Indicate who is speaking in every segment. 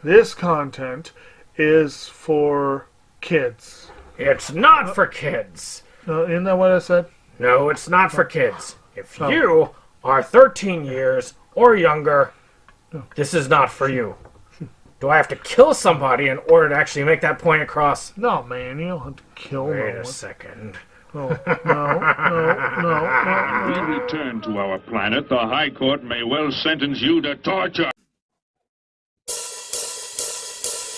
Speaker 1: This content is for kids.
Speaker 2: It's not for kids.
Speaker 1: Isn't that what I said?
Speaker 2: No, it's not for kids. If
Speaker 1: Oh.
Speaker 2: you are 13 years or younger, this is not for you. Do I have to kill somebody in order to actually make that point across?
Speaker 1: No, man, you don't have to kill no
Speaker 2: Wait
Speaker 1: one.
Speaker 2: a second.
Speaker 1: Oh, no.
Speaker 3: We return to our planet. The High Court may well sentence you to torture.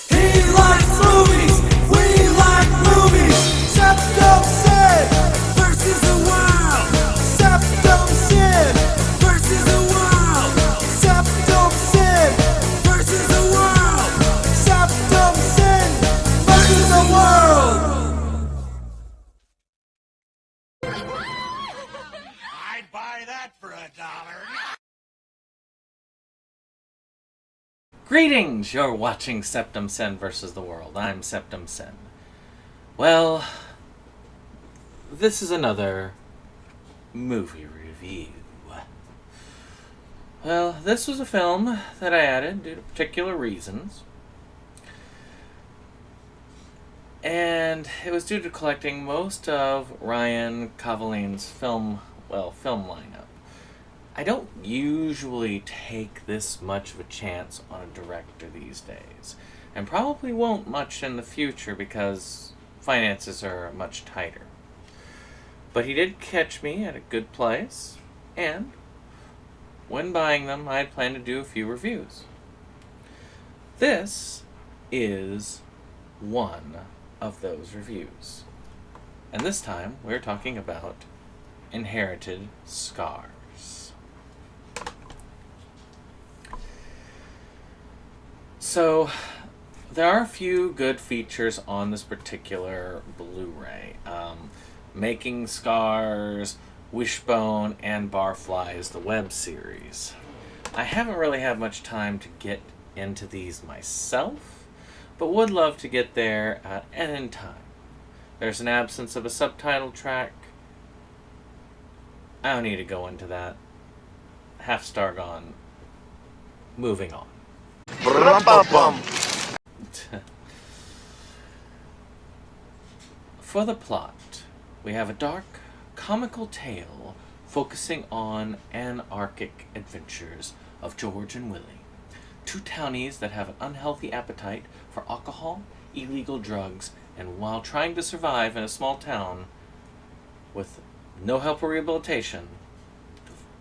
Speaker 4: He likes movies, we like movies. SeptumSin versus the world. SeptumSin versus the world. SeptumSin versus the world. SeptumSin versus the world.
Speaker 5: I'd buy that for $1.
Speaker 6: Greetings! You're watching SeptumSin versus the World. I'm SeptumSin. Well, this is another movie review. Well, this was a film that I added due to particular reasons. And it was due to collecting most of Ryan Cavaline's film lineup. I don't usually take this much of a chance on a director these days, and probably won't much in the future because finances are much tighter. But he did catch me at a good place, and when buying them, I had planned to do a few reviews. This is one of those reviews. And this time, we're talking about Inherited Scars. So, there are a few good features on this particular Blu-ray. Making Scars, Wishbone, and Barflies, the web series. I haven't really had much time to get into these myself, but would love to get there and in time. There's an absence of a subtitle track. I don't need to go into that. Half star gone. Moving on. For the plot, we have a dark, comical tale focusing on anarchic adventures of George and Willie, two townies that have an unhealthy appetite for alcohol, illegal drugs, and while trying to survive in a small town with no help or rehabilitation,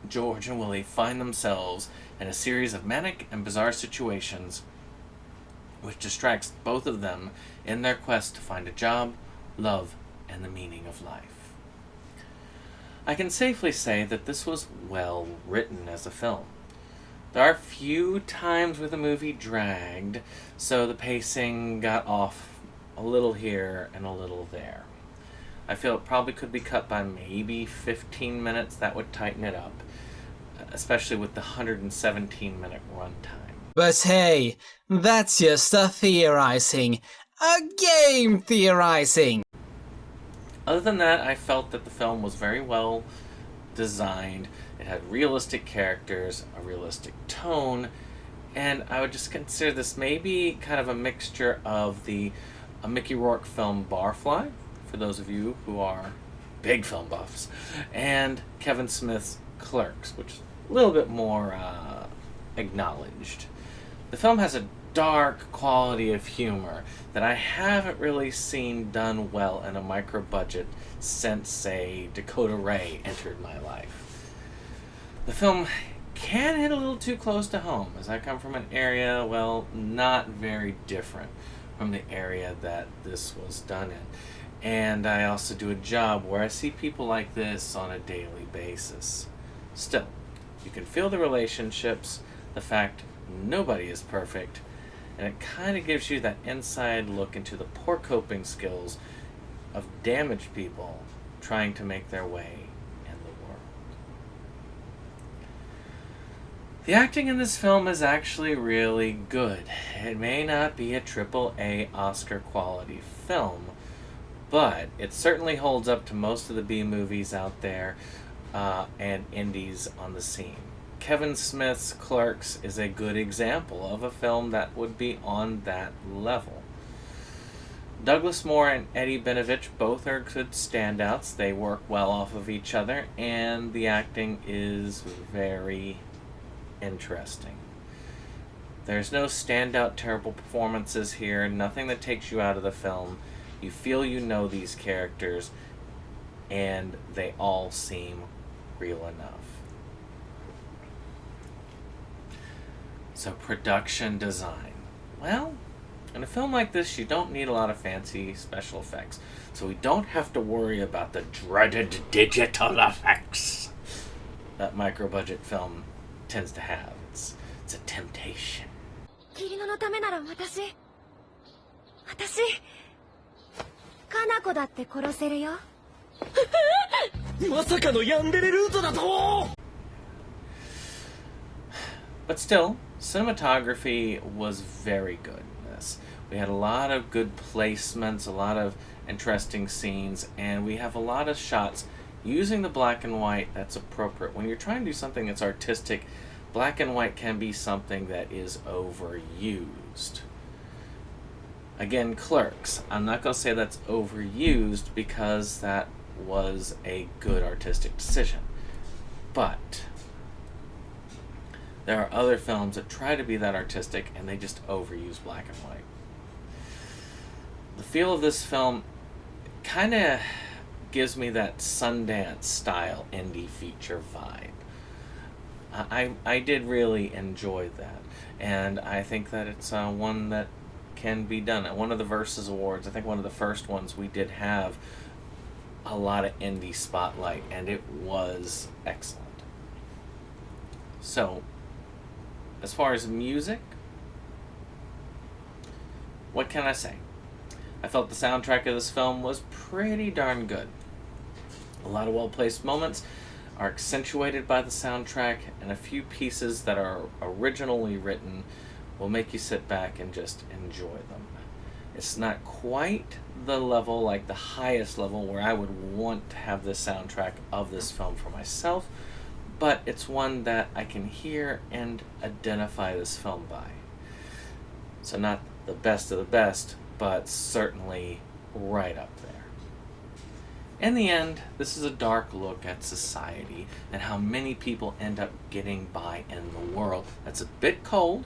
Speaker 6: George and Willie find themselves in a series of manic and bizarre situations which distracts both of them in their quest to find a job, love, and the meaning of life. I can safely say that this was well written as a film. There are a few times where the movie dragged, so the pacing got off a little here and a little there. I feel it probably could be cut by maybe 15 minutes. That would tighten it up, especially with the 117-minute runtime.
Speaker 7: But hey, that's just a theorizing. A game theorizing!
Speaker 6: Other than that, I felt that the film was very well designed. It had realistic characters, a realistic tone, and I would just consider this maybe kind of a mixture of the Mickey Rourke film Barfly, for those of you who are big film buffs, and Kevin Smith's Clerks, which is a little bit more acknowledged. The film has a dark quality of humor that I haven't really seen done well in a micro-budget since, say, Dakota Ray entered my life. The film can hit a little too close to home, as I come from an area, well, not very different from the area that this was done in. And I also do a job where I see people like this on a daily basis. Still, you can feel the relationships, the fact nobody is perfect, and it kind of gives you that inside look into the poor coping skills of damaged people trying to make their way in the world. The acting in this film is actually really good. It may not be a AAA Oscar quality film, but it certainly holds up to most of the B movies out there and indies on the scene. Kevin Smith's Clerks is a good example of a film that would be on that level. Douglas Moore and Eddie Benovich both are good standouts. They work well off of each other, and the acting is very interesting. There's no standout terrible performances here, nothing that takes you out of the film. You feel you know these characters, and they all seem real enough. So, production design. Well, in a film like this, you don't need a lot of fancy special effects. So we don't have to worry about the dreaded digital effects that micro-budget film tends to have. It's a temptation.
Speaker 8: キリノのためなら私カナコだって殺せるよ。
Speaker 4: まさかのヤンデレルートだと。
Speaker 6: But still, cinematography was very good in this. We had a lot of good placements, a lot of interesting scenes, and we have a lot of shots using the black and white that's appropriate. When you're trying to do something that's artistic, black and white can be something that is overused. Again, Clerks. I'm not going to say that's overused because that was a good artistic decision. But there are other films that try to be that artistic and they just overuse black and white. The feel of this film kind of gives me that Sundance style indie feature vibe. I did really enjoy that, and I think that it's one that can be done. At one of the Versus Awards, I think one of the first ones, we did have a lot of indie spotlight, and it was excellent. So, as far as music, what can I say? I felt the soundtrack of this film was pretty darn good. A lot of well-placed moments are accentuated by the soundtrack, and a few pieces that are originally written will make you sit back and just enjoy them. It's not quite the level, like the highest level, where I would want to have the soundtrack of this film for myself, but it's one that I can hear and identify this film by. So not the best of the best, but certainly right up there. In the end, this is a dark look at society and how many people end up getting by in the world that's a bit cold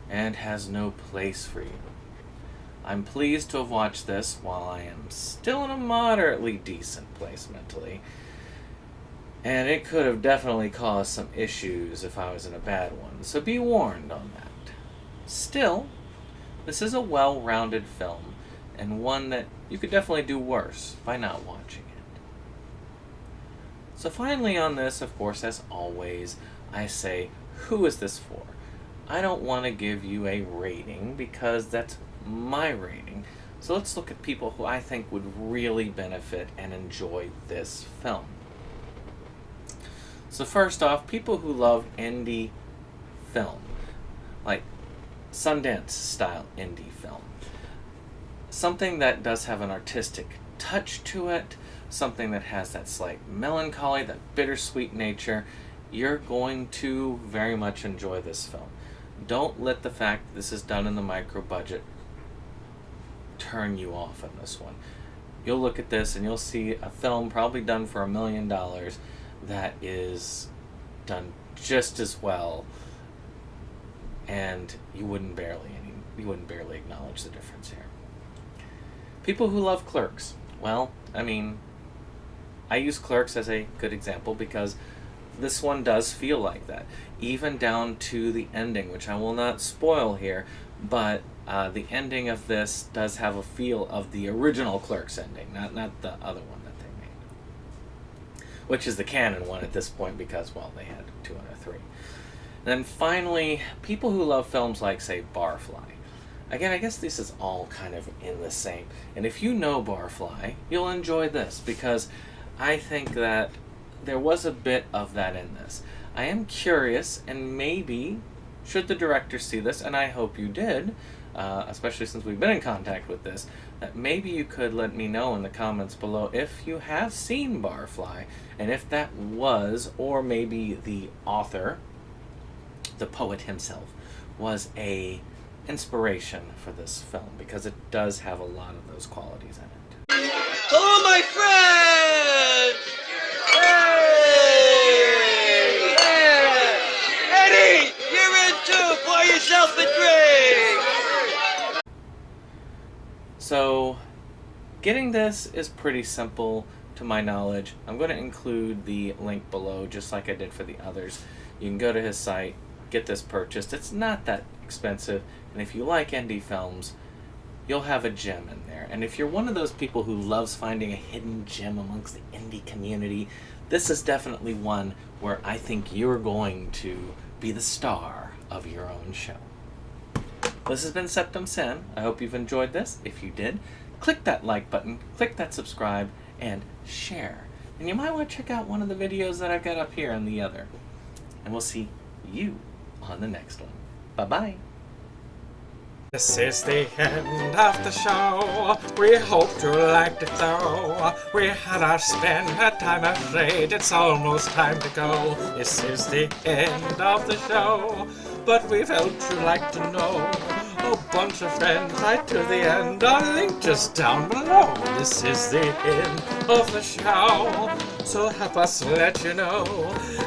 Speaker 6: and has no place for you. I'm pleased to have watched this while I am still in a moderately decent place mentally, and it could have definitely caused some issues if I was in a bad one, so be warned on that. Still, this is a well-rounded film, and one that you could definitely do worse by not watching it. So finally on this, of course, as always, I say, who is this for? I don't want to give you a rating because that's my rating. So let's look at people who I think would really benefit and enjoy this film. So first off, people who love indie film, like Sundance style indie film. Something that does have an artistic touch to it, something that has that slight melancholy, that bittersweet nature. You're going to very much enjoy this film. Don't let the fact that this is done in the micro budget turn you off on this one. You'll look at this and you'll see a film probably done for $1 million that is done just as well, and you wouldn't barely acknowledge the difference here. People who love Clerks. Well, I mean, I use Clerks as a good example because this one does feel like that. Even down to the ending, which I will not spoil here, but the ending of this does have a feel of the original Clerks ending, not the other one that they made. Which is the canon one at this point because, well, they had 2 out of 3. And then finally, people who love films like, say, Barfly. Again, I guess this is all kind of in the same. And if you know Barfly, you'll enjoy this because I think that there was a bit of that in this. I am curious, and maybe, should the director see this, and I hope you did, especially since we've been in contact with this, that maybe you could let me know in the comments below if you have seen Barfly, and if that was, or maybe the author, the poet himself, was a inspiration for this film, because it does have a lot of those qualities in it.
Speaker 4: Hello, my friends! Hey! Yeah! Eddie, you're in too! Pour yourself a drink!
Speaker 6: So, getting this is pretty simple to my knowledge. I'm going to include the link below, just like I did for the others. You can go to his site, get this purchased. It's not that expensive, and if you like indie films, you'll have a gem in there. And if you're one of those people who loves finding a hidden gem amongst the indie community, this is definitely one where I think you're going to be the star of your own show. This has been SeptumSin. I hope you've enjoyed this. If you did, click that like button, click that subscribe, and share. And you might want to check out one of the videos that I've got up here and the other. And we'll see you on the next one. Bye-bye.
Speaker 2: This is the end of the show. We hope you liked it though. We had our spend of time afraid. It's almost time to go. This is the end of the show. But we felt you'd like to know. A bunch of friends right to the end. Our link just down below. This is the end of the show. So help us let you know.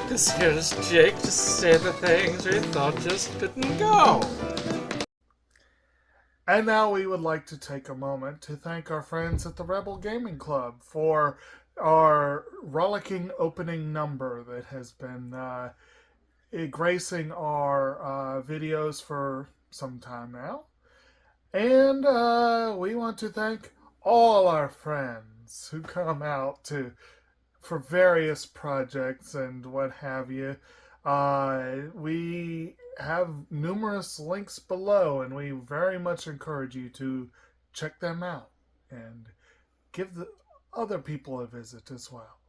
Speaker 2: 'Cause here's Jake to say the things we thought just couldn't go.
Speaker 1: And now we would like to take a moment to thank our friends at the Rebel Gaming Club for our rollicking opening number that has been gracing our videos for some time now. And we want to thank all our friends who come out for various projects and what have you. We have numerous links below, and we very much encourage you to check them out and give the other people a visit as well.